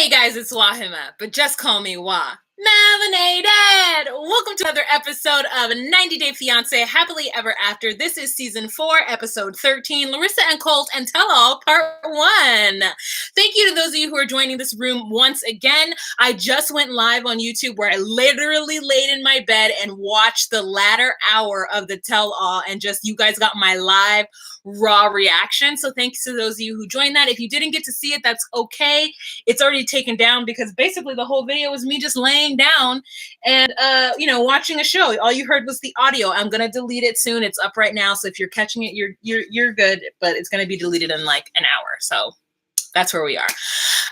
Hey guys, it's Wahima, but just call me Wah. Malinated! Welcome to another episode of 90 Day Fiancé Happily Ever After. This is season 4, episode 13, Larissa and Colt and Tell All, part 1. Thank you to those of you who are joining this room once again. I just went live on YouTube where I literally laid in my bed and watched the latter hour of the Tell All, and just you guys got my live raw reaction. So thanks to those of you who joined that. If you didn't get to see it, that's okay. It's already taken down because basically the whole video was me just laying down and watching a show. All you heard was the audio. I'm gonna delete it soon. It's up right now, so if you're catching it, you're good, but it's gonna be deleted in like an hour. So that's where we are.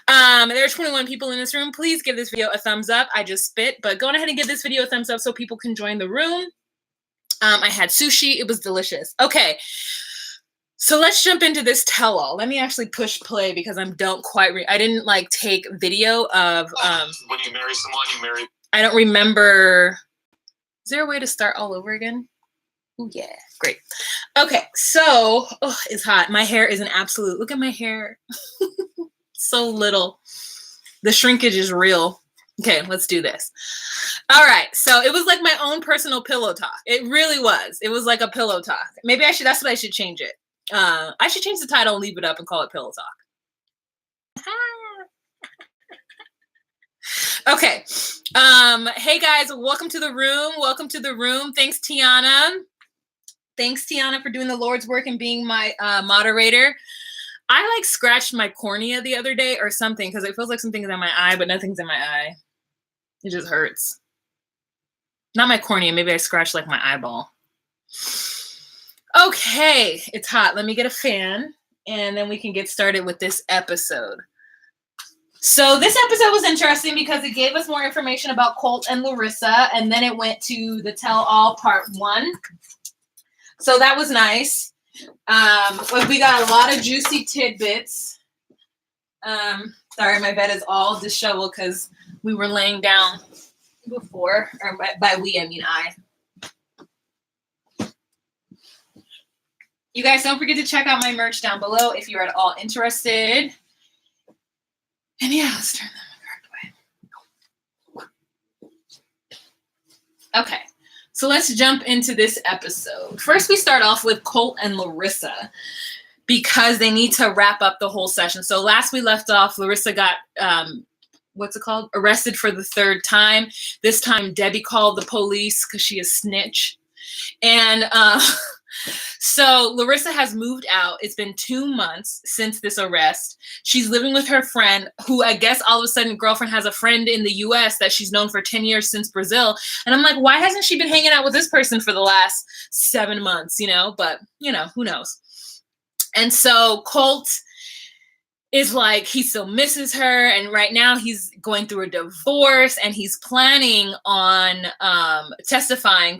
There are 21 people in this room. Please give this video a thumbs up. I just spit, but go ahead and give this video a thumbs up so people can join the room. I had sushi. It was delicious. Okay. So let's jump into this tell-all. Let me actually push play because I didn't like take video of when you marry someone, you marry. I don't remember. Is there a way to start all over again? Oh yeah, great. Okay, so it's hot. My hair is an absolute. Look at my hair. So little. The shrinkage is real. Okay, let's do this. All right, so it was like my own personal pillow talk. It really was. It was like a pillow talk. Maybe I should. That's what I should change it. I should change the title and leave it up and call it Pillow Talk. Okay. Hey guys, welcome to the room. Welcome to the room. Thanks, Tiana. Thanks, Tiana, for doing the Lord's work and being my moderator. I like scratched my cornea the other day or something because it feels like something's in my eye, but nothing's in my eye. It just hurts. Not my cornea. Maybe I scratched like my eyeball. Okay, it's hot. Let me get a fan, and then we can get started with this episode. So this episode was interesting because it gave us more information about Colt and Larissa, and then it went to the tell-all part 1. So that was nice. We got a lot of juicy tidbits. Sorry, my bed is all disheveled because we were laying down before, or by we, I mean I. You guys don't forget to check out my merch down below if you're at all interested. And yeah, let's turn them the correct way. Okay, so let's jump into this episode. First, we start off with Colt and Larissa because they need to wrap up the whole session. So last we left off, Larissa got, arrested for the 3rd time. This time, Debbie called the police because she is snitch. And so Larissa has moved out. It's been 2 months since this arrest. She's living with her friend, who I guess all of a sudden girlfriend has a friend in the US that she's known for 10 years since Brazil. And I'm like, why hasn't she been hanging out with this person for the last 7 months, But, who knows? And so Colt is like, he still misses her. And right now he's going through a divorce and he's planning on testifying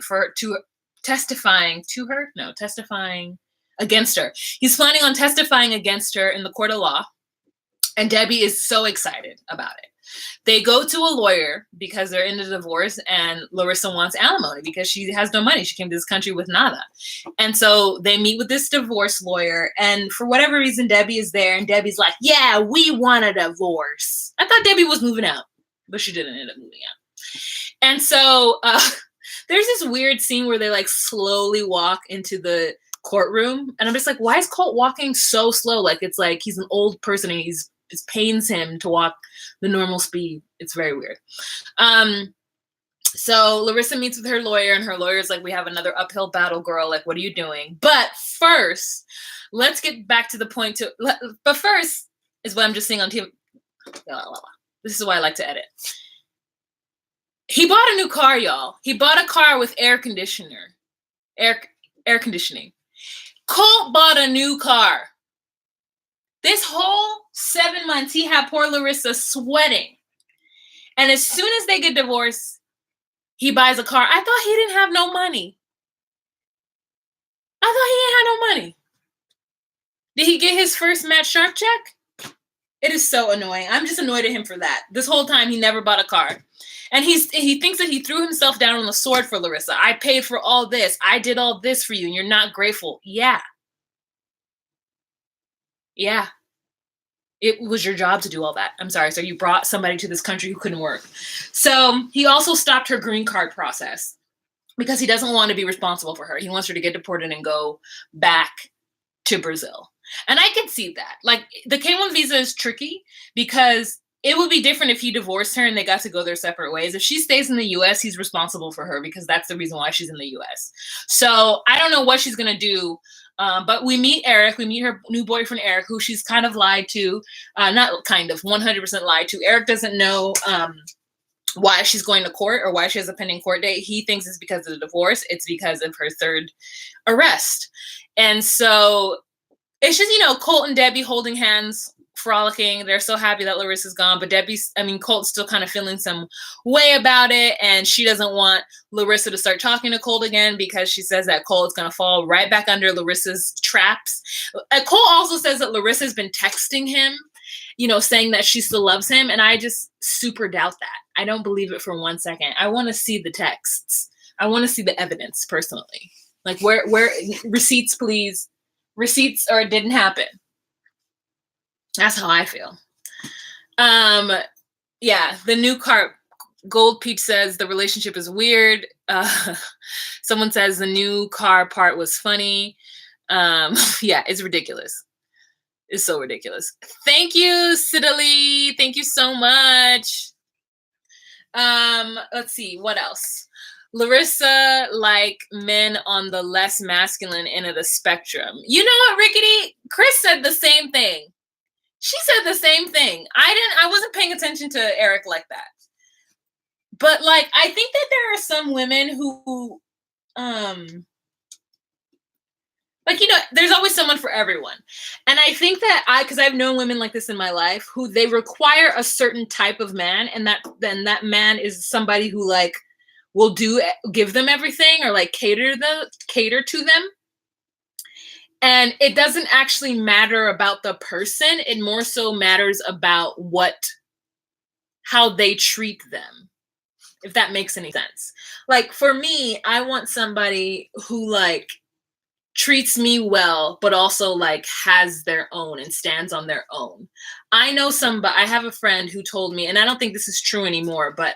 against her. He's planning on testifying against her in the court of law. And Debbie is so excited about it. They go to a lawyer because they're in a divorce, and Larissa wants alimony because she has no money. She came to this country with nada. And so they meet with this divorce lawyer, and for whatever reason, Debbie is there, and Debbie's like, yeah, we want a divorce. I thought Debbie was moving out, but she didn't end up moving out. And so there's this weird scene where they like slowly walk into the courtroom, and I'm just like, why is Colt walking so slow? Like it's like he's an old person and it pains him to walk the normal speed. It's very weird. So Larissa meets with her lawyer, and her lawyer's like, we have another uphill battle, girl. Like, what are you doing? But first, let's get back to the point. But first is what I'm just seeing on TV. This is why I like to edit. He bought a new car, y'all. He bought a car with air conditioning. Colt bought a new car. This whole 7 months, he had poor Larissa sweating. And as soon as they get divorced, he buys a car. I thought he didn't have no money. I thought he didn't have no money. Did he get his first Matt Sharp check? It is so annoying. I'm just annoyed at him for that. This whole time, he never bought a car. And he thinks that he threw himself down on the sword for Larissa. I paid for all this. I did all this for you, and you're not grateful. Yeah. Yeah. It was your job to do all that. I'm sorry. So you brought somebody to this country who couldn't work. So he also stopped her green card process because he doesn't want to be responsible for her. He wants her to get deported and go back to Brazil. And I can see that. Like, the K1 visa is tricky because it would be different if he divorced her and they got to go their separate ways. If she stays in the US, he's responsible for her because that's the reason why she's in the US. So I don't know what she's going to do. But we meet Eric. We meet her new boyfriend, Eric, who she's kind of lied to. Not kind of, 100% lied to. Eric doesn't know why she's going to court or why she has a pending court date. He thinks it's because of the divorce. It's because of her third arrest. And so it's just, Colt and Debbie holding hands, frolicking. They're so happy that Larissa's gone, but Colt's still kind of feeling some way about it, and she doesn't want Larissa to start talking to Colt again because she says that Colt is going to fall right back under Larissa's traps. Colt also says that Larissa's been texting him, saying that she still loves him, and I just super doubt that. I don't believe it for 1 second. I want to see the texts. I want to see the evidence personally. Like, where receipts, please. Receipts, or it didn't happen. That's how I feel. Yeah, the new car, Gold Peach says the relationship is weird. Someone says the new car part was funny. Yeah, it's ridiculous. It's so ridiculous. Thank you, Sidali. Thank you so much. Let's see, what else? Larissa, like men on the less masculine end of the spectrum. You know what, Rickety? Chris said the same thing. She said the same thing. I wasn't paying attention to Eric like that. But like, I think that there are some women who, there's always someone for everyone. And I think that because I've known women like this in my life who they require a certain type of man, and that man is somebody who like will give them everything or like cater to them. And it doesn't actually matter about the person. It more so matters about how they treat them, if that makes any sense. Like, for me, I want somebody who like treats me well, but also like has their own and stands on their own. I have a friend who told me, and I don't think this is true anymore, but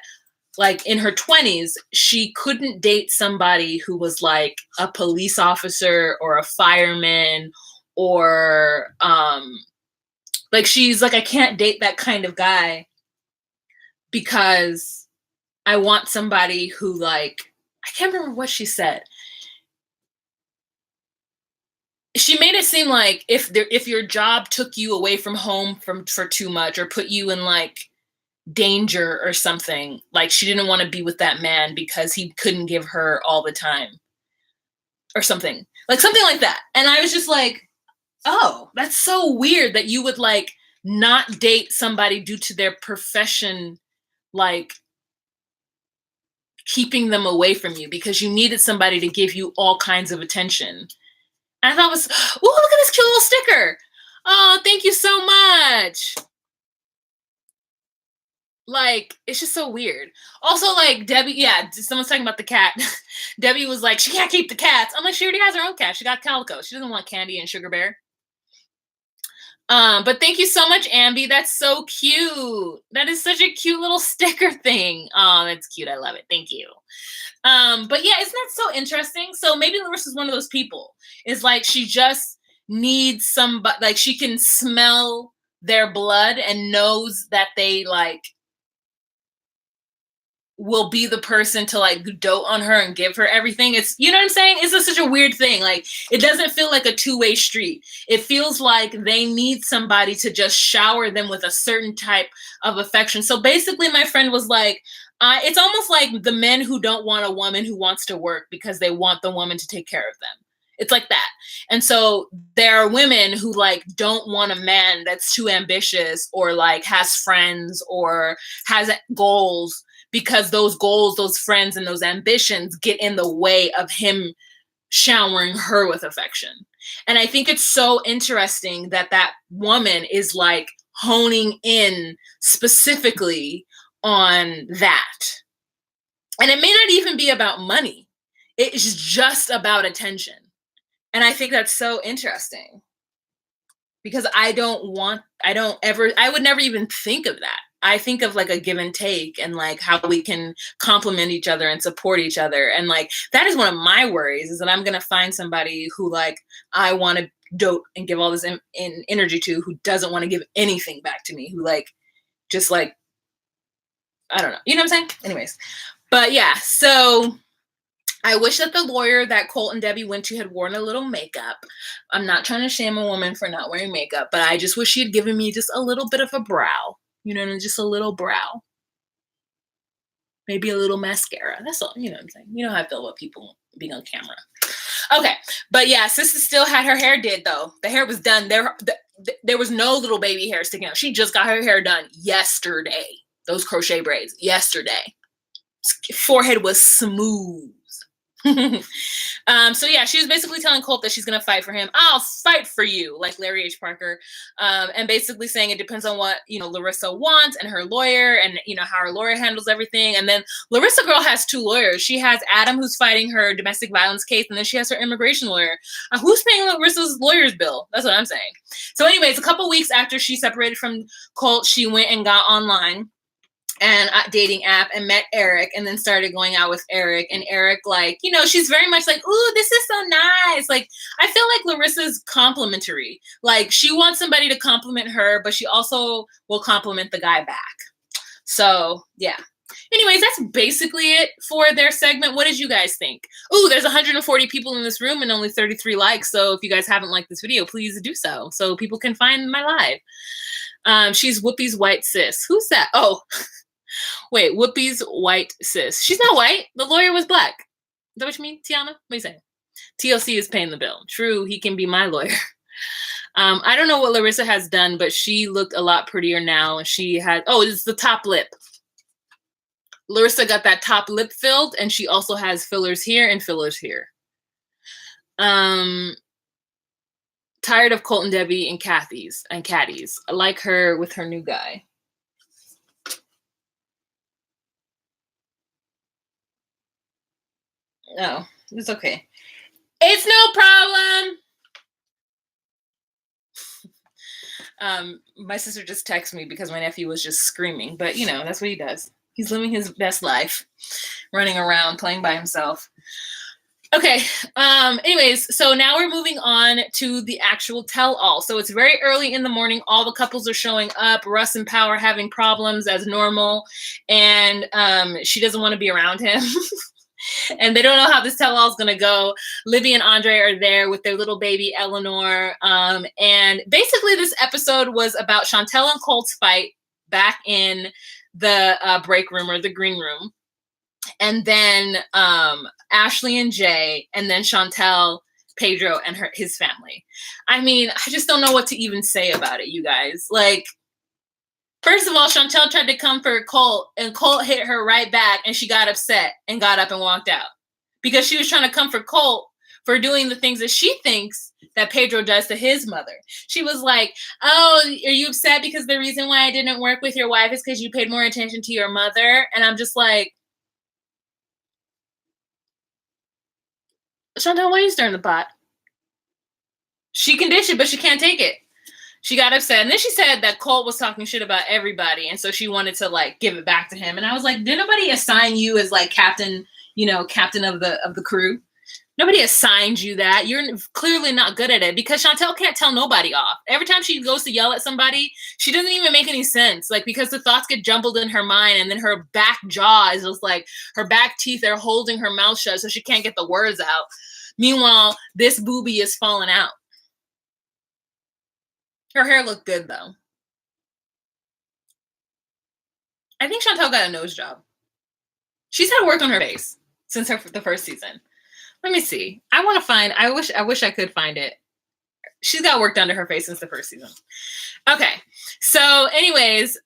like in her 20s, she couldn't date somebody who was like a police officer or a fireman or like she's like, I can't date that kind of guy because I want somebody who like, I can't remember what she said. She made it seem like if your job took you away from home for too much or put you in like danger or something, like she didn't want to be with that man because he couldn't give her all the time or something like that. And I was just like, oh, that's so weird that you would like not date somebody due to their profession, like keeping them away from you because you needed somebody to give you all kinds of attention. And I thought look at this cute little sticker. Oh, thank you so much. Like, it's just so weird. Also, like, Debbie, yeah, someone's talking about the cat. Debbie was like, she can't keep the cats. I'm like, she already has her own cat. She got Calico. She doesn't want Candy and Sugar Bear. But thank you so much, Ambi. That's so cute. That is such a cute little sticker thing. Oh, that's cute. I love it. Thank you. But yeah, isn't that so interesting? So maybe Larissa's one of those people. It's like she just needs somebody, like she can smell their blood and knows that they like will be the person to like dote on her and give her everything. It's, you know what I'm saying? It's just such a weird thing. Like, it doesn't feel like a two-way street. It feels like they need somebody to just shower them with a certain type of affection. So basically my friend was like, it's almost like the men who don't want a woman who wants to work because they want the woman to take care of them. It's like that. And so there are women who like don't want a man that's too ambitious or like has friends or has goals, because those goals, those friends, and those ambitions get in the way of him showering her with affection. And I think it's so interesting that that woman is like honing in specifically on that. And it may not even be about money. It's just about attention. And I think that's so interesting. because I would never even think of that. I think of like a give and take and like how we can complement each other and support each other. And like, that is one of my worries, is that I'm going to find somebody who like, I want to dote and give all this in energy to, who doesn't want to give anything back to me, who like, just like, I don't know. You know what I'm saying? Anyways, but yeah, so I wish that the lawyer that Colt and Debbie went to had worn a little makeup. I'm not trying to shame a woman for not wearing makeup, but I just wish she had given me just a little bit of a brow. You know, just a little brow. Maybe a little mascara. That's all. You know what I'm saying? You know how I feel about people being on camera. Okay. But yeah, Sister still had her hair did, though. The hair was done. There was no little baby hair sticking out. She just got her hair done yesterday. Those crochet braids. Yesterday. Forehead was smooth. So yeah, she was basically telling Colt that she's gonna fight for him. I'll fight for you, like Larry H. Parker, and basically saying it depends on what Larissa wants and her lawyer, and how her lawyer handles everything. And then Larissa girl has two lawyers. She has Adam, who's fighting her domestic violence case, and then she has her immigration lawyer. Who's paying Larissa's lawyer's bill? That's what I'm saying. So anyways, a couple weeks after she separated from Colt, she went and got online and dating app and met Eric, and then started going out with Eric. And Eric, like, she's very much like, ooh, this is so nice. Like, I feel like Larissa's complimentary. Like, she wants somebody to compliment her, but she also will compliment the guy back. So yeah. Anyways, that's basically it for their segment. What did you guys think? Ooh, there's 140 people in this room and only 33 likes. So if you guys haven't liked this video, please do so people can find my live. She's Whoopi's white sis. Who's that? Oh, wait, Whoopi's white sis. She's not white. The lawyer was black. Is that what you mean, Tiana? What are you saying? TLC is paying the bill. True, he can be my lawyer. I don't know what Larissa has done, but she looked a lot prettier now. She had, it's the top lip. Larissa got that top lip filled, and she also has fillers here and fillers here. Tired of Colt and Debbie and Kathy's. I like her with her new guy. No, it's okay. It's no problem. My sister just texted me because my nephew was just screaming, but that's what he does. He's living his best life, running around, playing by himself. Okay. Anyways, so now we're moving on to the actual tell-all. So it's very early in the morning. All the couples are showing up. Russ and Power having problems as normal, and she doesn't want to be around him. And they don't know how this tell-all is going to go. Libby and Andre are there with their little baby, Eleanor. And basically this episode was about Chantel and Colt's fight back in the break room, or the green room. And then Ashley and Jay, and then Chantel, Pedro, and his family. I mean, I just don't know what to even say about it, you guys. Like, first of all, Chantel tried to comfort Colt, and Colt hit her right back, and she got upset and got up and walked out. Because she was trying to comfort Colt for doing the things that she thinks that Pedro does to his mother. She was like, oh, are you upset because the reason why I didn't work with your wife is because you paid more attention to your mother? And I'm just like, Chantel, why are you stirring the pot? She can dish it, but she can't take it. She got upset. And then she said that Colt was talking shit about everybody. And so she wanted to like give it back to him. And I was like, did nobody assign you as like captain, captain of the crew? Nobody assigned you that. You're clearly not good at it, because Chantel can't tell nobody off. Every time she goes to yell at somebody, she doesn't even make any sense. Like, because the thoughts get jumbled in her mind, and then her back jaw is just like, her back teeth are holding her mouth shut so she can't get the words out. Meanwhile, this boobie is falling out. Her hair looked good, though. I think Chantel got a nose job. She's had work on her face since the first season. Let me see. I wish I could find it. She's got work done to her face since the first season. Okay. So anyways,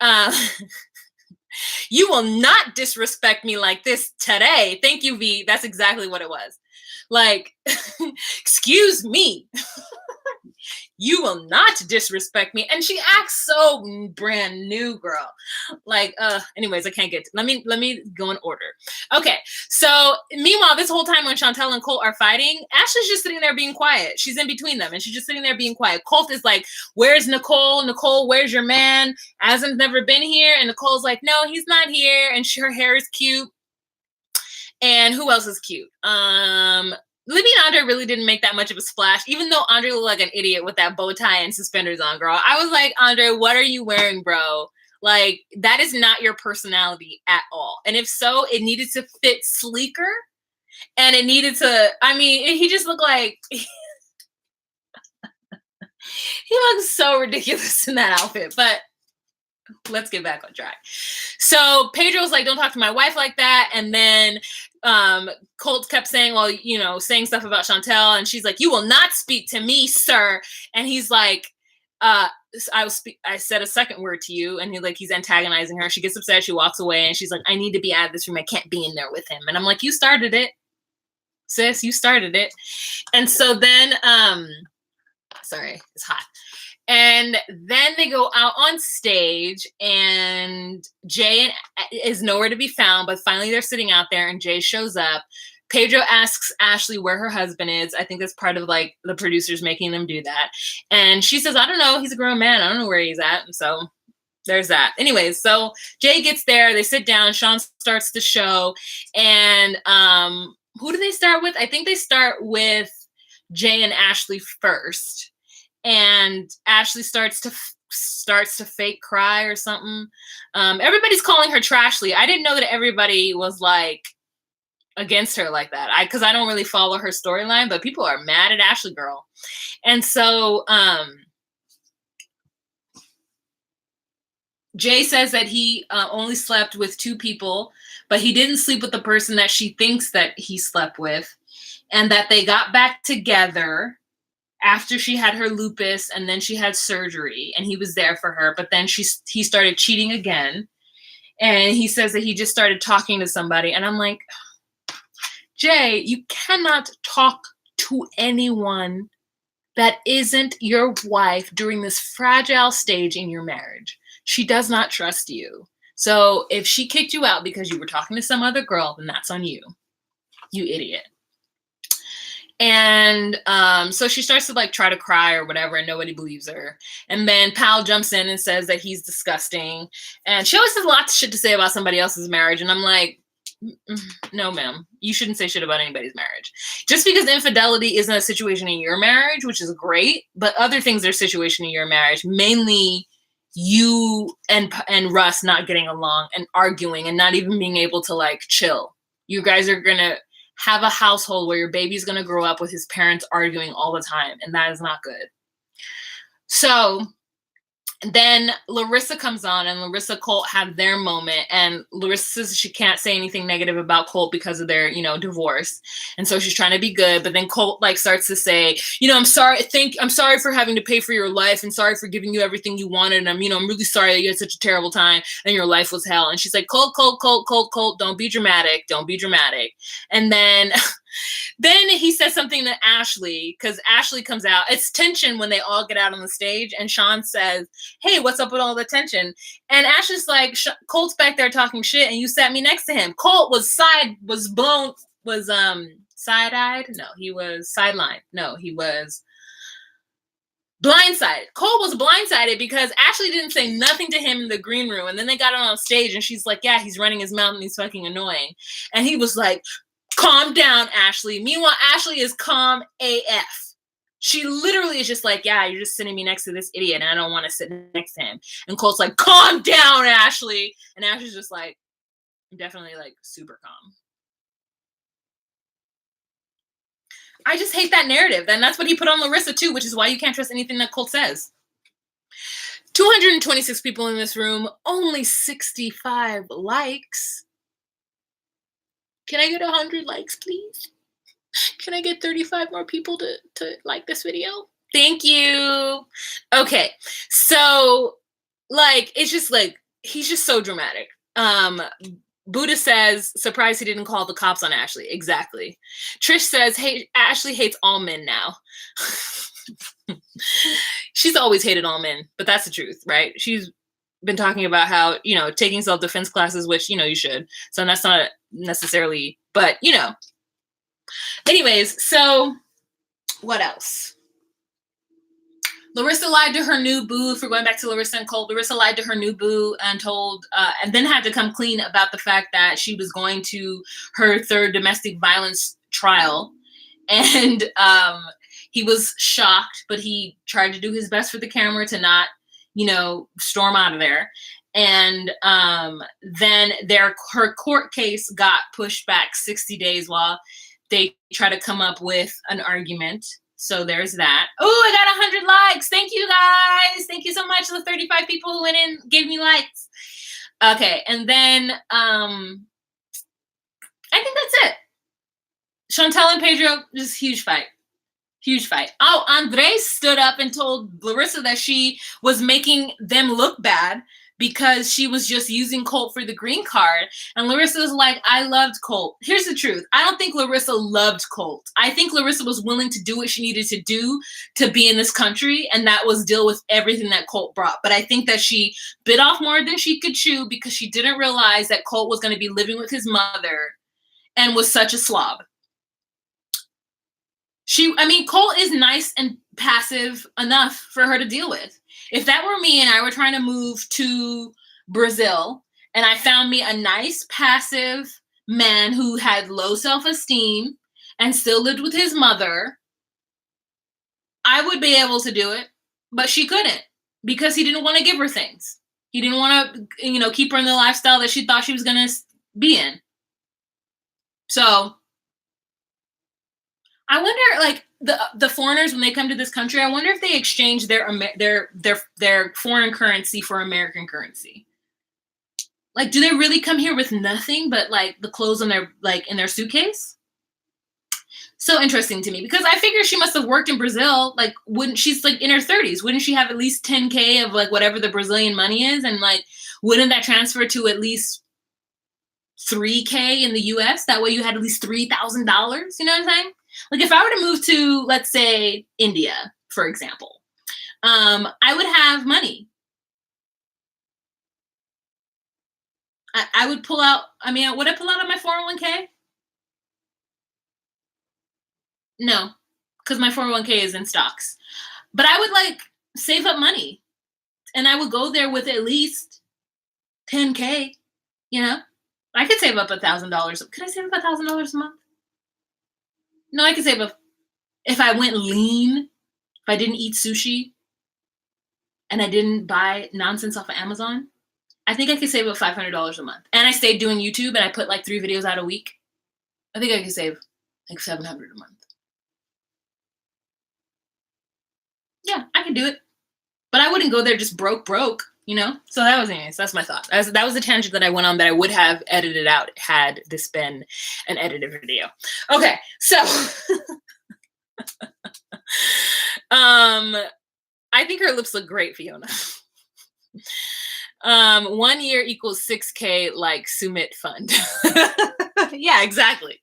you will not disrespect me like this today. Thank you, V. That's exactly what it was. Like, excuse me. You will not disrespect me. And she acts so brand new, girl. Like, anyways, I can't get let me go in order. Okay, so meanwhile, this whole time when Chantel and Colt are fighting, Ashley's just sitting there being quiet. She's in between them and she's just sitting there being quiet. Colt is like, where's Nicole? Nicole, where's your man? Asm's never been here. And Nicole's like, no, he's not here. And her hair is cute. And who else is cute? Libby and Andre really didn't make that much of a splash, even though Andre looked like an idiot with that bow tie and suspenders on, girl. I was like, Andre, what are you wearing, bro? Like, that is not your personality at all. And if so, it needed to fit sleeker. And it needed to, I mean, he just looked like, he looks so ridiculous in that outfit. But let's get back on track. So Pedro's like, don't talk to my wife like that. And then Colt kept saying, well, you know, saying stuff about Chantel. And she's like, you will not speak to me, sir. And he's like, I said a second word to you. And he's antagonizing her. She gets upset. She walks away. And she's like, I need to be out of this room. I can't be in there with him. And I'm like, you started it, sis. You started it. And so then, sorry, it's hot. And then they go out on stage and Jay is nowhere to be found, but finally they're sitting out there and Jay shows up. Pedro asks Ashley where her husband is. I think that's part of like the producers making them do that. And she says, I don't know. He's a grown man. I don't know where he's at. And so there's that. Anyways, so Jay gets there. They sit down. Sean starts the show. And who do they start with? I think they start with Jay and Ashley first. And Ashley starts to fake cry or something. Everybody's calling her Trashly. I didn't know that everybody was like against her like that. Because I don't really follow her storyline, but people are mad at Ashley, girl. And so Jay says that he only slept with 2 people, but he didn't sleep with the person that she thinks that he slept with, and that they got back together after she had her lupus and then she had surgery and he was there for her, but then he started cheating again. And he says that he just started talking to somebody. And I'm like, Jay, you cannot talk to anyone that isn't your wife during this fragile stage in your marriage. She does not trust you. So if she kicked you out because you were talking to some other girl, then that's on you, you idiot. And so she starts to like try to cry or whatever, and nobody believes her. And then Pal jumps in and says that he's disgusting. And she always has lots of shit to say about somebody else's marriage. And I'm like, no, ma'am, you shouldn't say shit about anybody's marriage. Just because infidelity isn't a situation in your marriage, which is great, but other things are a situation in your marriage, mainly you and Russ not getting along and arguing and not even being able to like chill. You guys are going to have a household where your baby's going to grow up with his parents arguing all the time. And that is not good. So then Larissa comes on and Larissa Colt have their moment. And Larissa says she can't say anything negative about Colt because of their, divorce. And so she's trying to be good. But then Colt like starts to say, I'm sorry for having to pay for your life and sorry for giving you everything you wanted. And I'm really sorry that you had such a terrible time and your life was hell. And she's like, Colt, don't be dramatic. Don't be dramatic. And then he says something to Ashley, because Ashley comes out. It's tension when they all get out on the stage. And Sean says, hey, what's up with all the tension? And Ashley's like, Colt's back there talking shit and you sat me next to him. Colt was side-eyed? No, he was sidelined. No, he was blindsided. Colt was blindsided because Ashley didn't say nothing to him in the green room. And then they got on stage and she's like, yeah, he's running his mouth and he's fucking annoying. And he was like, calm down, Ashley. Meanwhile, Ashley is calm AF. She literally is just like, yeah, you're just sitting me next to this idiot and I don't want to sit next to him. And Colt's like, calm down, Ashley. And Ashley's just like, definitely like super calm. I just hate that narrative. And that's what he put on Larissa too, which is why you can't trust anything that Colt says. 226 people in this room, only 65 likes. Can I get 100 likes, please? Can I get 35 more people to like this video? Thank you. Okay. So, like, it's just like, he's just so dramatic. Buddha says, surprised he didn't call the cops on Ashley. Exactly. Trish says, hey, Ashley hates all men now. she's always hated all men, but that's the truth, right? She's been talking about how, taking self-defense classes, which, you should. So that's not necessarily, but, Anyways, so what else? Larissa lied to her new boo. If we're going back to Larissa and Colt, Larissa lied to her new boo and and then had to come clean about the fact that she was going to her third domestic violence trial. And he was shocked, but he tried to do his best for the camera to not, storm out of there. And then her court case got pushed back 60 days while they try to come up with an argument. So there's that. Oh, I got 100 likes. Thank you, guys. Thank you so much to the 35 people who went in, gave me likes. Okay, and then I think that's it. Chantel and Pedro, just huge fight. Huge fight. Oh, Andres stood up and told Larissa that she was making them look bad because she was just using Colt for the green card. And Larissa was like, I loved Colt. Here's the truth. I don't think Larissa loved Colt. I think Larissa was willing to do what she needed to do to be in this country, and that was deal with everything that Colt brought. But I think that she bit off more than she could chew because she didn't realize that Colt was going to be living with his mother and was such a slob. Colt is nice and passive enough for her to deal with. If that were me and I were trying to move to Brazil and I found me a nice, passive man who had low self-esteem and still lived with his mother, I would be able to do it, but she couldn't because he didn't want to give her things. He didn't want to, keep her in the lifestyle that she thought she was going to be in. So I wonder, the foreigners, when they come to this country, I wonder if they exchange their foreign currency for American currency. Do they really come here with nothing but the clothes on their in their suitcase? So interesting to me because I figure she must have worked in Brazil. She's in her 30s? Wouldn't she have at least 10K of whatever the Brazilian money is, and wouldn't that transfer to at least 3K in the U.S.? That way you had at least $3,000. You know what I'm saying? If I were to move to, let's say, India, for example, I would have money. I would pull out, would I pull out on my 401k? No, because my 401k is in stocks. But I would save up money. And I would go there with at least 10K, I could save up $1,000. Could I save up $1,000 a month? No, I could save up if I went lean, if I didn't eat sushi, and I didn't buy nonsense off of Amazon. I think I could save up $500 a month. And I stayed doing YouTube and I put 3 videos out a week. I think I could save $700 a month. Yeah, I could do it. But I wouldn't go there just broke, So that was anyways. That's my thought. That was the tangent that I went on that I would have edited out had this been an edited video. Okay, so I think her lips look great, Fiona. 1 year equals 6K like Sumit Fund. Yeah, exactly.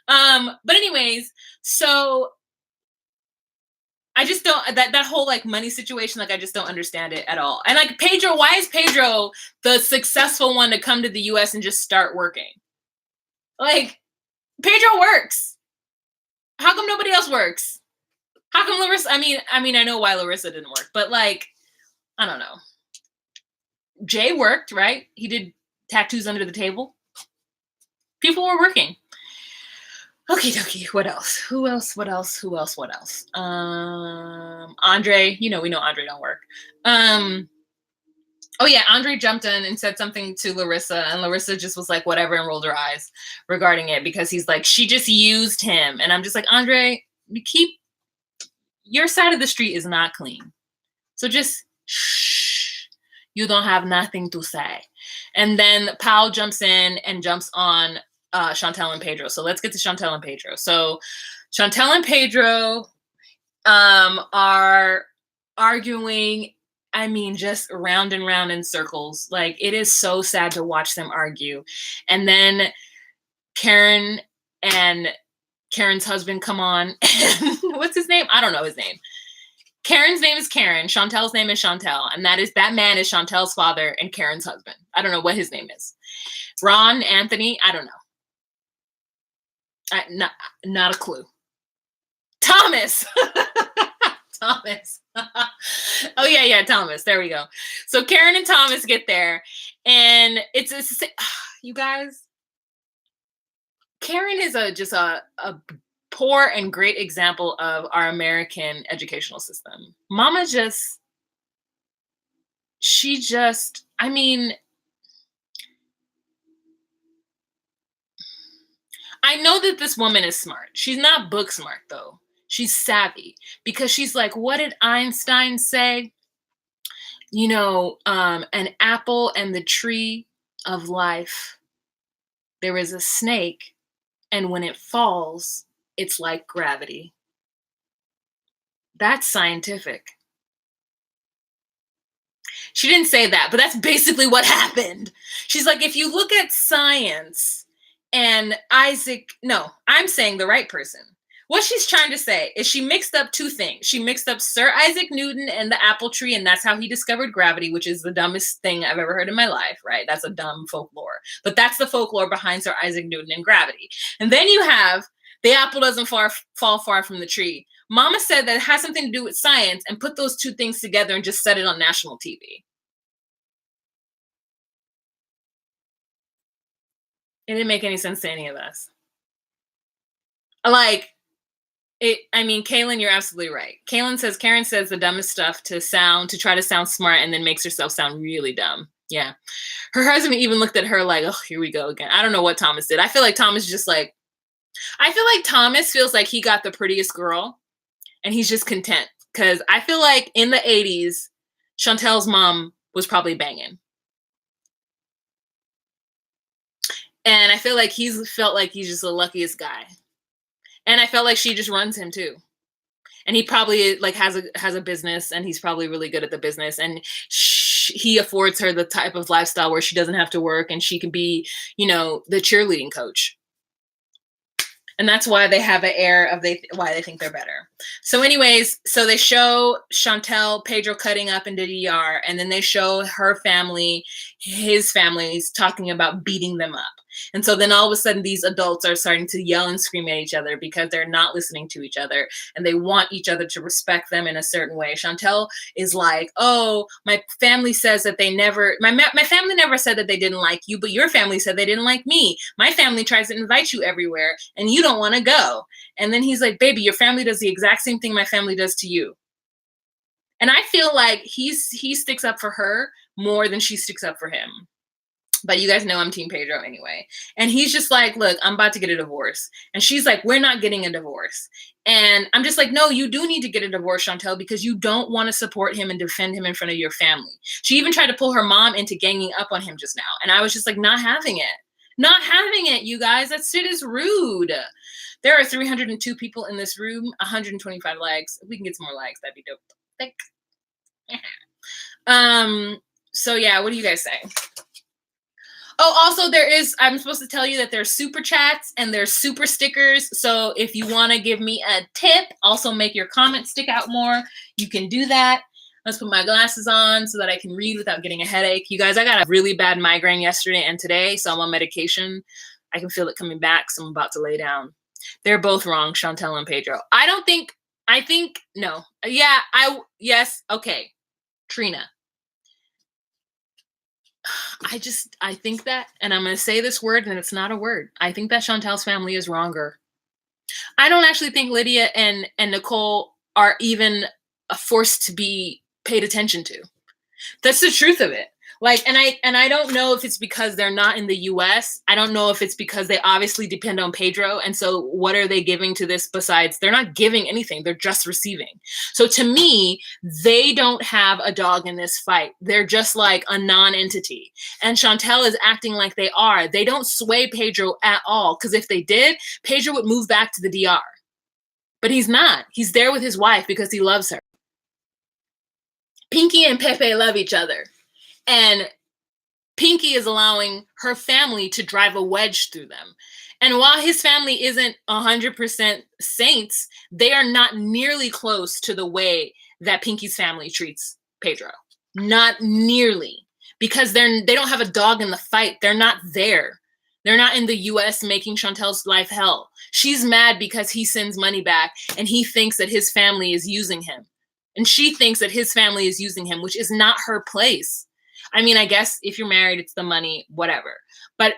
But anyways, so I just don't, that whole money situation, I just don't understand it at all. And Pedro, why is Pedro the successful one to come to the US and just start working? Pedro works. How come nobody else works? How come Larissa, I know why Larissa didn't work, but I don't know. Jay worked, right? He did tattoos under the table. People were working. Okie dokie. What else? Who else? Andre, we know Andre don't work. Oh yeah, Andre jumped in and said something to Larissa, and Larissa just was whatever and rolled her eyes regarding it because he's she just used him. And I'm just Andre, your side of the street is not clean. So just shh. You don't have nothing to say. And then Pal jumps in and jumps on Chantel and Pedro. So let's get to Chantel and Pedro. So Chantel and Pedro are arguing, just round and round in circles. It is so sad to watch them argue. And then Karen and Karen's husband come on. And what's his name? I don't know his name. Karen's name is Karen. Chantel's name is Chantel. And that man is Chantel's father and Karen's husband. I don't know what his name is. Ron, Anthony, I don't know. Not a clue. Thomas. Thomas. Oh, yeah, Thomas. There we go. So Karen and Thomas get there. And it's you guys, Karen is just a poor and great example of our American educational system. Mama I mean, I know that this woman is smart. She's not book smart, though. She's savvy because she's like, what did Einstein say? An apple and the tree of life. There is a snake, and when it falls, it's like gravity. That's scientific. She didn't say that, but that's basically what happened. She's like, if you look at science and I'm saying the right person. What she's trying to say is she mixed up two things. She mixed up Sir Isaac Newton and the apple tree, and that's how he discovered gravity, which is the dumbest thing I've ever heard in my life, right? That's a dumb folklore. But that's the folklore behind Sir Isaac Newton and gravity. And then you have the apple doesn't fall far from the tree. Mama said that it has something to do with science and put those two things together and just said it on national TV. It didn't make any sense to any of us. Kaylin, you're absolutely right. Karen says the dumbest stuff to try to sound smart and then makes herself sound really dumb. Yeah. Her husband even looked at her like, oh, here we go again. I don't know what Thomas did. I feel like Thomas feels like he got the prettiest girl and he's just content. Because I feel like in the 80s, Chantel's mom was probably banging. And I feel like he's felt like he's just the luckiest guy. And I felt like she just runs him too. And he probably has a business and he's probably really good at the business. And he affords her the type of lifestyle where she doesn't have to work and she can be, the cheerleading coach. And that's why they have an air of why they think they're better. So anyways, they show Chantel, Pedro cutting up into DR, and then they show her family, his families talking about beating them up. And so then all of a sudden these adults are starting to yell and scream at each other because they're not listening to each other and they want each other to respect them in a certain way. Chantel is like, oh, my family says that my family never said that they didn't like you, but your family said they didn't like me. My family tries to invite you everywhere and you don't want to go. And then he's like, baby, your family does the exact same thing my family does to you. And I feel like he sticks up for her more than she sticks up for him. But you guys know I'm Team Pedro anyway. And he's just like, look, I'm about to get a divorce. And she's like, we're not getting a divorce. And I'm just like, no, you do need to get a divorce, Chantel, because you don't want to support him and defend him in front of your family. She even tried to pull her mom into ganging up on him just now. And I was just like, not having it. Not having it, you guys. That shit is rude. There are 302 people in this room, 125 likes. If we can get some more likes, that'd be dope. So yeah, what do you guys say? Oh, also I'm supposed to tell you that there's super chats and there's super stickers. So if you want to give me a tip, also make your comments stick out more, you can do that. Let's put my glasses on so that I can read without getting a headache. You guys, I got a really bad migraine yesterday and today, so I'm on medication. I can feel it coming back, so I'm about to lay down. They're both wrong, Chantel and Pedro. No. Yeah, yes, okay. Trina. I think that, and I'm going to say this word, and it's not a word. I think that Chantel's family is wronger. I don't actually think Lydia and Nicole are even forced to be paid attention to. That's the truth of it. And I don't know if it's because they're not in the US. I don't know if it's because they obviously depend on Pedro. And so what are they giving to this besides they're not giving anything. They're just receiving. So to me, they don't have a dog in this fight. They're just like a non-entity. And Chantel is acting like they are. They don't sway Pedro at all. Because if they did, Pedro would move back to the DR. But he's not. He's there with his wife because he loves her. Pinky and Pepe love each other. And Pinky is allowing her family to drive a wedge through them. And while his family isn't 100% saints, they are not nearly close to the way that Pinky's family treats Pedro. Not nearly. Because they don't have a dog in the fight. They're not there. They're not in the US making Chantel's life hell. She's mad because he sends money back and he thinks that his family is using him. And she thinks that his family is using him, which is not her place. I mean, I guess if you're married, it's the money, whatever. But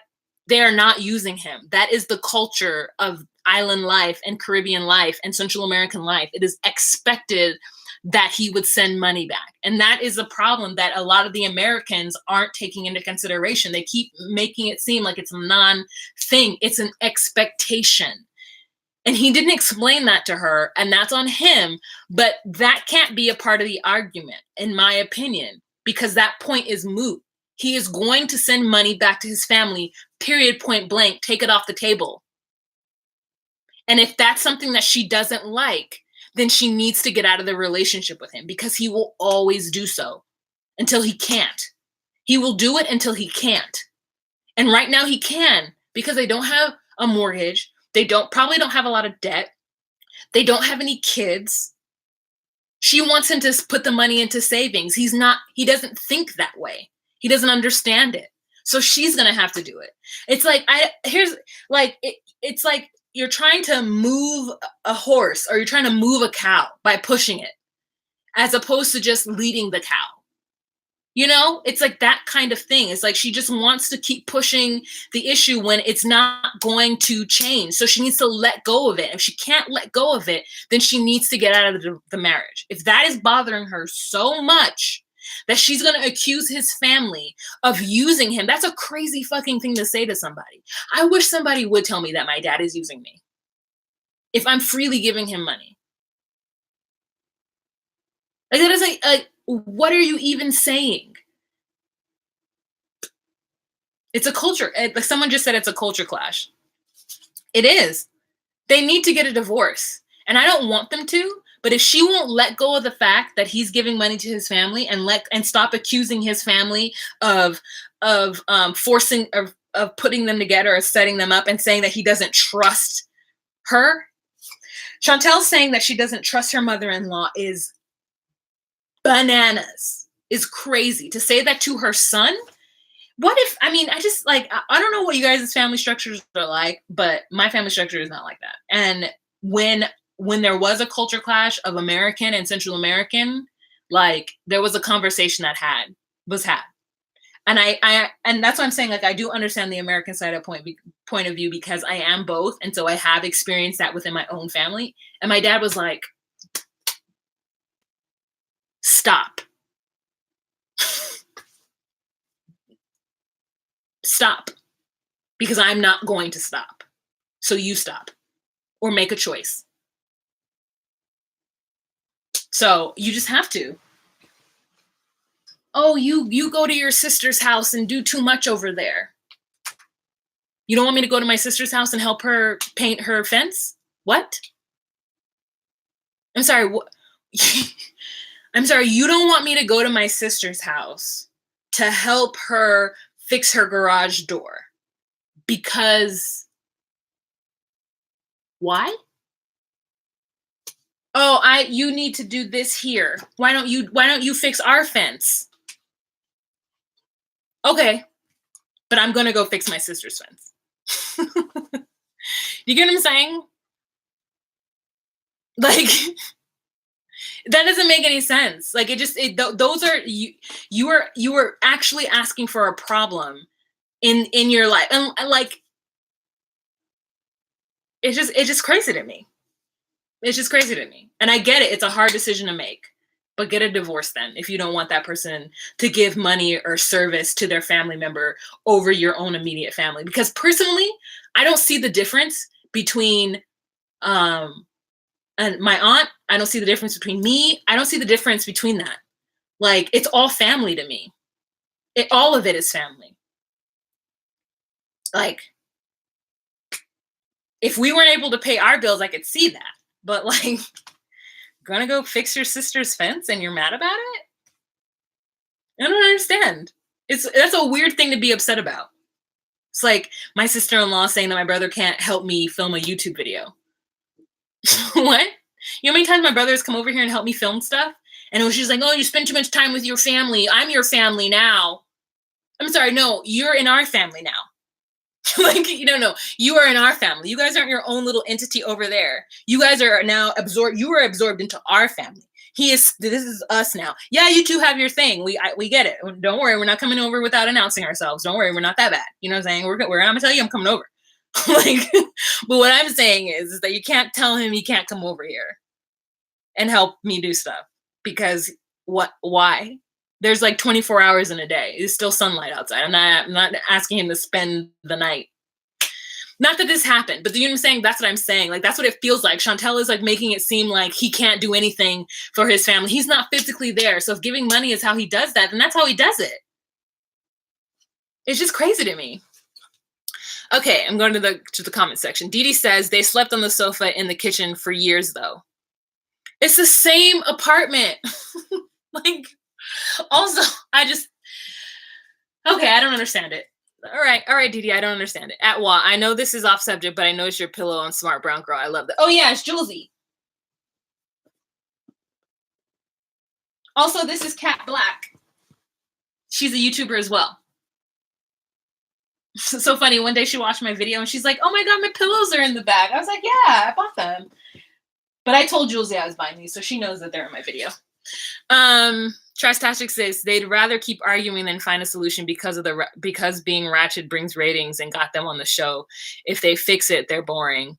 they are not using him. That is the culture of island life and Caribbean life and Central American life. It is expected that he would send money back. And that is a problem that a lot of the Americans aren't taking into consideration. They keep making it seem like it's a non-thing. It's an expectation. And he didn't explain that to her, and that's on him. But that can't be a part of the argument, in my opinion, because that point is moot. He is going to send money back to his family, period, point blank, take it off the table. And if that's something that she doesn't like, then she needs to get out of the relationship with him, because he will always do so until he can't. He will do it until he can't. And right now he can, because they don't have a mortgage. They probably don't have a lot of debt. They don't have any kids. She wants him to put the money into savings. He doesn't think that way. He doesn't understand it. So she's going to have to do it. It's like, it's like, you're trying to move a horse or you're trying to move a cow by pushing it, as opposed to just leading the cow. You know, it's like that kind of thing. It's like she just wants to keep pushing the issue when it's not going to change. So she needs to let go of it. If she can't let go of it, then she needs to get out of the marriage. If that is bothering her so much that she's going to accuse his family of using him, that's a crazy fucking thing to say to somebody. I wish somebody would tell me that my dad is using me if I'm freely giving him money. Like, that is like what are you even saying? It's a culture. Like someone just said, it's a culture clash. It is. They need to get a divorce. And I don't want them to, but if she won't let go of the fact that he's giving money to his family and stop accusing his family of forcing of putting them together or setting them up and saying that he doesn't trust her. Chantel's saying that she doesn't trust her mother-in-law is bananas, is crazy. To say that to her son? What if, I mean, I don't know what you guys' family structures are like, but my family structure is not like that. And when there was a culture clash of American and Central American, like there was a conversation that was had. And and that's why I'm saying, like, I do understand the American side of point of view, because I am both. And so I have experienced that within my own family. And my dad was like, stop. Stop. Because I'm not going to stop. So you stop. Or make a choice. So you just have to. Oh, you go to your sister's house and do too much over there. You don't want me to go to my sister's house and help her paint her fence? What? I'm sorry. I'm sorry. You don't want me to go to my sister's house to help her fix her garage door because why? Oh, you need to do this here. Why don't you fix our fence? Okay. But I'm going to go fix my sister's fence. You get what I'm saying? Like, that doesn't make any sense. Like, those are, you are actually asking for a problem in your life. And like, it's just crazy to me. It's just crazy to me. And I get it. It's a hard decision to make. But get a divorce then if you don't want that person to give money or service to their family member over your own immediate family. Because personally, I don't see the difference between and my aunt. I don't see the difference between me. I don't see the difference between that. Like, it's all family to me. All of it is family. Like, if we weren't able to pay our bills, I could see that. But like, gonna go fix your sister's fence and you're mad about it? I don't understand. That's a weird thing to be upset about. It's like my sister-in-law saying that my brother can't help me film a YouTube video. What? You know how many times my brother has come over here and helped me film stuff? And it was just like, oh, you spend too much time with your family. I'm your family now. I'm sorry, no, you're in our family now. Like, no, you are in our family. You guys aren't your own little entity over there. You guys are now absorbed. You are absorbed into our family. This is us now. Yeah, you two have your thing. We get it. Don't worry. We're not coming over without announcing ourselves. Don't worry. We're not that bad. You know what I'm saying? I'm going to tell you I'm coming over. Like, but what I'm saying is that you can't tell him he can't come over here and help me do stuff because why? There's like 24 hours in a day. It's still sunlight outside. I'm not asking him to spend the night. Not that this happened, but you know what I'm saying? That's what I'm saying. Like, that's what it feels like. Chantel is like making it seem like he can't do anything for his family. He's not physically there. So if giving money is how he does that, then that's how he does it. It's just crazy to me. Okay, I'm going to the comment section. Dee Dee says they slept on the sofa in the kitchen for years, though. It's the same apartment. Like, also, I don't understand it. All right, Dee Dee, I don't understand it. At what? I know this is off subject, but I know it's your pillow on Smart Brown Girl. I love that. Oh, yeah, it's Julesy. Also, this is Kat Black. She's a YouTuber as well. So funny. One day she watched my video and she's like, oh my God, my pillows are in the bag. I was like, yeah, I bought them. But I told Julesy I was buying these, so she knows that they're in my video. Trastastic says they'd rather keep arguing than find a solution because being ratchet brings ratings and got them on the show. If they fix it, they're boring.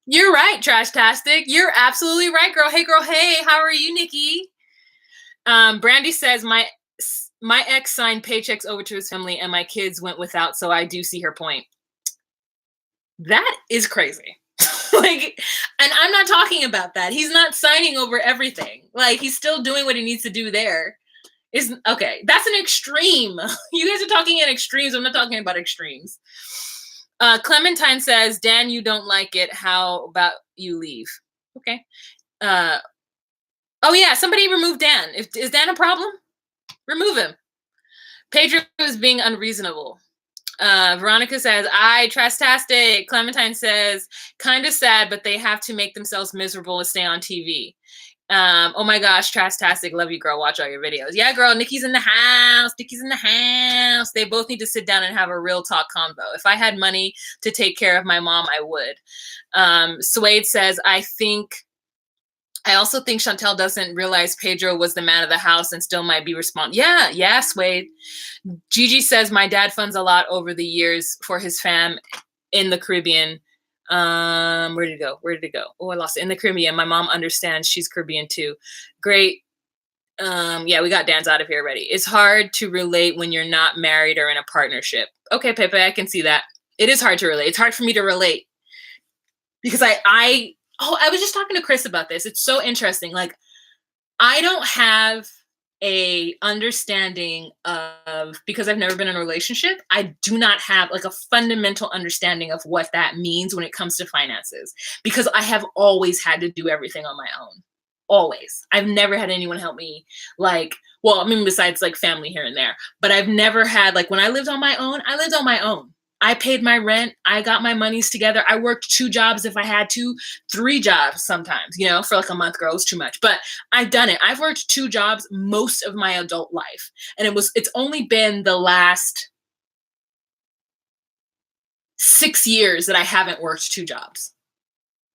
You're right, Trashtastic. You're absolutely right, girl. Hey, how are you, Nikki? Brandy says my ex signed paychecks over to his family and my kids went without, so I do see her point. That is crazy. Like, and I'm not talking about that. He's not signing over everything. Like, he's still doing what he needs to do there. Okay, that's an extreme. You guys are talking in extremes. I'm not talking about extremes. Clementine says, Dan, you don't like it. How about you leave? Okay. Oh, yeah, somebody remove Dan. Is Dan a problem? Remove him. Pedro is being unreasonable. Veronica says, Trastastic. Clementine says, kind of sad, but they have to make themselves miserable to stay on TV. Oh my gosh, Trastastic. Love you, girl. Watch all your videos. Yeah, girl. Nikki's in the house. They both need to sit down and have a real talk convo. If I had money to take care of my mom, I would. Suede says, I also think Chantel doesn't realize Pedro was the man of the house and still might be responsible. Yeah, Suede. Gigi says, my dad funds a lot over the years for his fam in the Caribbean. Where did it go? Oh, I lost it. In the Caribbean. My mom understands. She's Caribbean too. Great. Yeah, we got Dan's out of here already. It's hard to relate when you're not married or in a partnership. Okay, Pepe, I can see that. It is hard to relate. It's hard for me to relate because I was just talking to Chris about this. It's so interesting. Like, I don't have a understanding of, because I've never been in a relationship, I do not have like a fundamental understanding of what that means when it comes to finances, because I have always had to do everything on my own. Always. I've never had anyone help me, like, well, I mean, besides like family here and there, but I've never had, like, when I lived on my own, I lived on my own. I paid my rent. I got my monies together. I worked 2 jobs if I had to, 3 jobs sometimes, for like a month, girl, it's too much. But I've done it. I've worked 2 jobs most of my adult life. And it's only been the last 6 years that I haven't worked 2 jobs.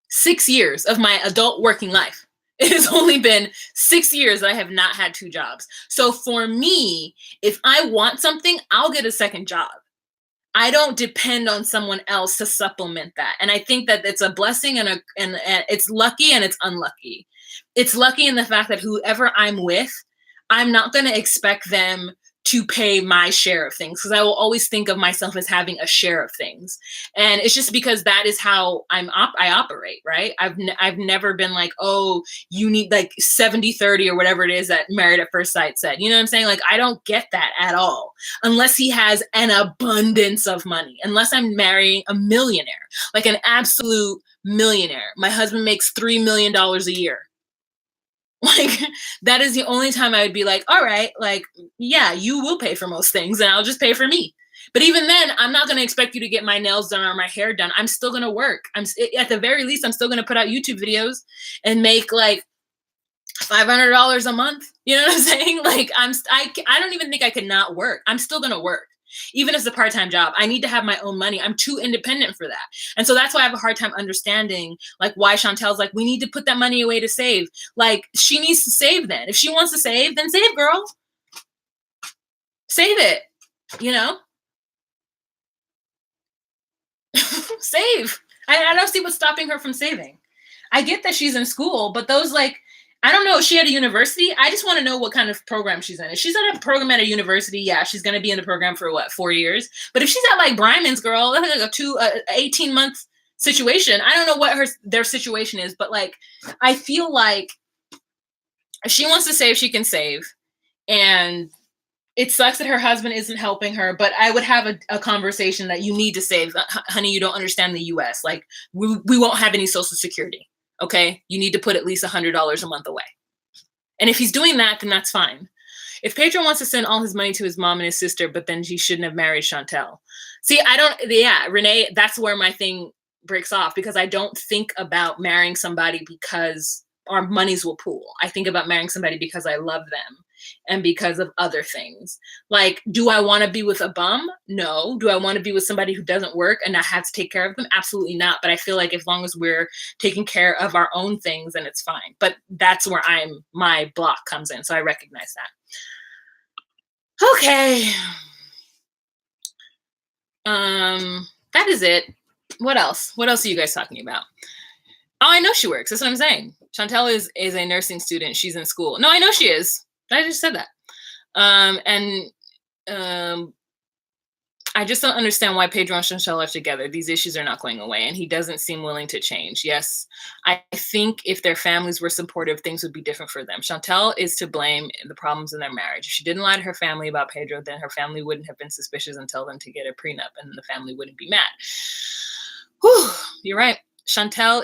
6 years of my adult working life. It has only been 6 years that I have not had 2 jobs. So for me, if I want something, I'll get a second job. I don't depend on someone else to supplement that. And I think that it's a blessing and it's lucky and it's unlucky. It's lucky in the fact that whoever I'm with, I'm not going to expect them to pay my share of things, because I will always think of myself as having a share of things. And it's just because that is how I operate, right? I've never been like, oh, you need like 70-30 or whatever it is that Married at First Sight said. You know what I'm saying? Like, I don't get that at all, unless he has an abundance of money, unless I'm marrying a millionaire, like an absolute millionaire. My husband makes $3 million a year. Like, that is the only time I would be like, all right, like, yeah, you will pay for most things and I'll just pay for me. But even then, I'm not going to expect you to get my nails done or my hair done. I'm still going to work. At the very least, I'm still going to put out YouTube videos and make like $500 a month. You know what I'm saying? Like I don't even think I could not work. I'm still going to work. Even if it's a part-time job, I need to have my own money. I'm too independent for that. And so that's why I have a hard time understanding like why Chantel's like, we need to put that money away to save. Like she needs to save then. If she wants to save, then save, girl. Save it, you know? Save. I don't see what's stopping her from saving. I get that she's in school, but those like, I don't know, is she at a university? I just want to know what kind of program she's in. If she's at a program at a university, yeah, she's going to be in the program for what, 4 years? But if she's at like Bryman's, girl, that's like a 18-month situation. I don't know what their situation is, but like, I feel like if she wants to save, she can save. And it sucks that her husband isn't helping her, but I would have a conversation that you need to save. Honey, you don't understand the US. Like we won't have any Social Security. Okay. You need to put at least $100 a month away. And if he's doing that, then that's fine. If Pedro wants to send all his money to his mom and his sister, but then he shouldn't have married Chantel. See, Renee, that's where my thing breaks off because I don't think about marrying somebody because our monies will pool. I think about marrying somebody because I love them and because of other things. Like, do I want to be with a bum? No. Do I want to be with somebody who doesn't work and I have to take care of them? Absolutely not. But I feel like as long as we're taking care of our own things, then it's fine. But that's where my block comes in. So I recognize that. Okay. That is it. What else? What else are you guys talking about? Oh, I know she works. That's what I'm saying. Chantel is a nursing student. She's in school. No, I know she is. I just said that. I just don't understand why Pedro and Chantel are together. These issues are not going away, and he doesn't seem willing to change. Yes, I think if their families were supportive, things would be different for them. Chantel is to blame in the problems in their marriage. If she didn't lie to her family about Pedro, then her family wouldn't have been suspicious and tell them to get a prenup, and the family wouldn't be mad. Whew, you're right. Chantel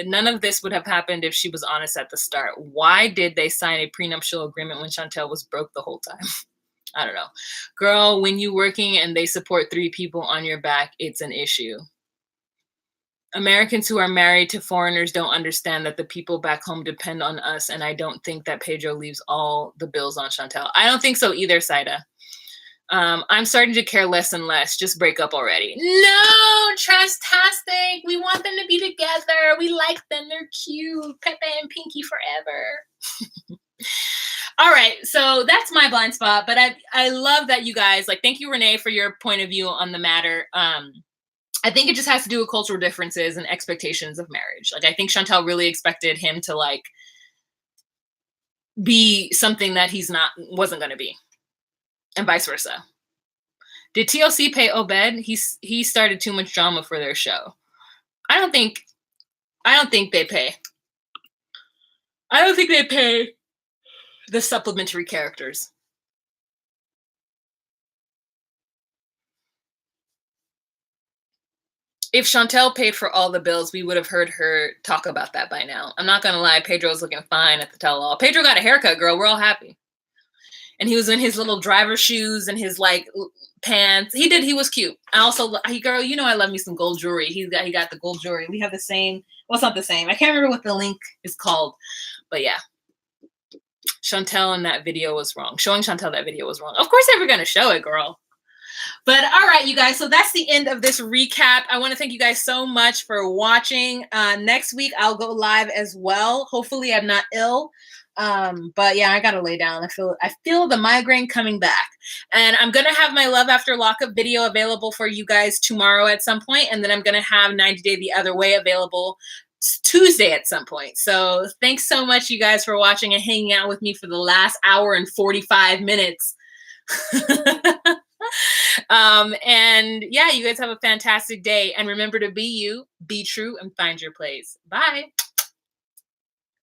none of this would have happened if she was honest at the start. Why did they sign a prenuptial agreement when Chantel was broke the whole time? I don't know. Girl, when you working and they support 3 people on your back, it's an issue. Americans who are married to foreigners don't understand that the people back home depend on us, and I don't think that Pedro leaves all the bills on Chantel. I don't think so either, Saida. I'm starting to care less and less. Just break up already. No, trastastic. We want them to be together. We like them. They're cute. Pepe and Pinky forever. All right. So that's my blind spot. But I love that you guys, like, thank you, Renee, for your point of view on the matter. I think it just has to do with cultural differences and expectations of marriage. Like, I think Chantel really expected him to, like, be something that wasn't going to be. And vice versa. Did TLC pay Obed? He started too much drama for their show. I don't think they pay. I don't think they pay the supplementary characters. If Chantel paid for all the bills, we would have heard her talk about that by now. I'm not going to lie. Pedro's looking fine at the tell-all. Pedro got a haircut, girl. We're all happy. And he was in his little driver shoes and his like pants. He was cute. I also, girl, you know, I love me some gold jewelry. He got the gold jewelry. We have the same. Well, it's not the same. I can't remember what the link is called, but yeah. Chantel in that video was wrong. Showing Chantel that video was wrong. Of course they were going to show it, girl. But all right, you guys. So that's the end of this recap. I want to thank you guys so much for watching. Next week, I'll go live as well. Hopefully I'm not ill. But yeah, I gotta lay down. I feel the migraine coming back, and I'm gonna have my Love After Lockup video available for you guys tomorrow at some point, and then I'm gonna have 90 Day the Other Way available Tuesday at some point. So thanks so much, you guys, for watching and hanging out with me for the last hour and 45 minutes. And yeah, you guys have a fantastic day, and remember to be you, be true, and find your place. Bye.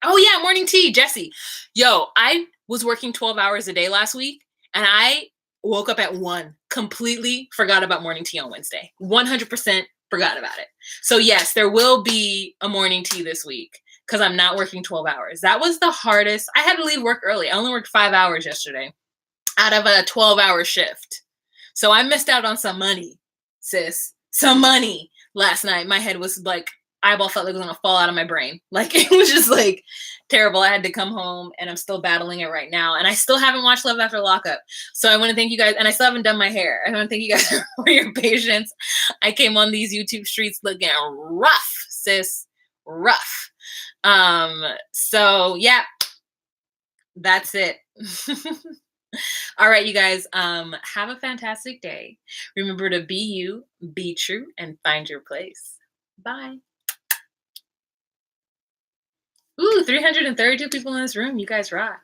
Oh yeah, morning tea, Jesse. Yo, I was working 12 hours a day last week, and I woke up at 1. Completely forgot about morning tea on Wednesday. 100% forgot about it. So yes, there will be a morning tea this week because I'm not working 12 hours. That was the hardest. I had to leave work early. I only worked 5 hours yesterday out of a 12-hour shift. So I missed out on some money, sis. Some money last night. My head was like eyeball felt like it was gonna fall out of my brain. Like it was just like terrible. I had to come home and I'm still battling it right now. And I still haven't watched Love After Lockup. So I want to thank you guys. And I still haven't done my hair. I want to thank you guys for your patience. I came on these YouTube streets looking rough, sis. Rough. So yeah, that's it. All right, you guys, have a fantastic day. Remember to be you, be true, and find your place. Bye. Ooh, 332 people in this room. You guys rock.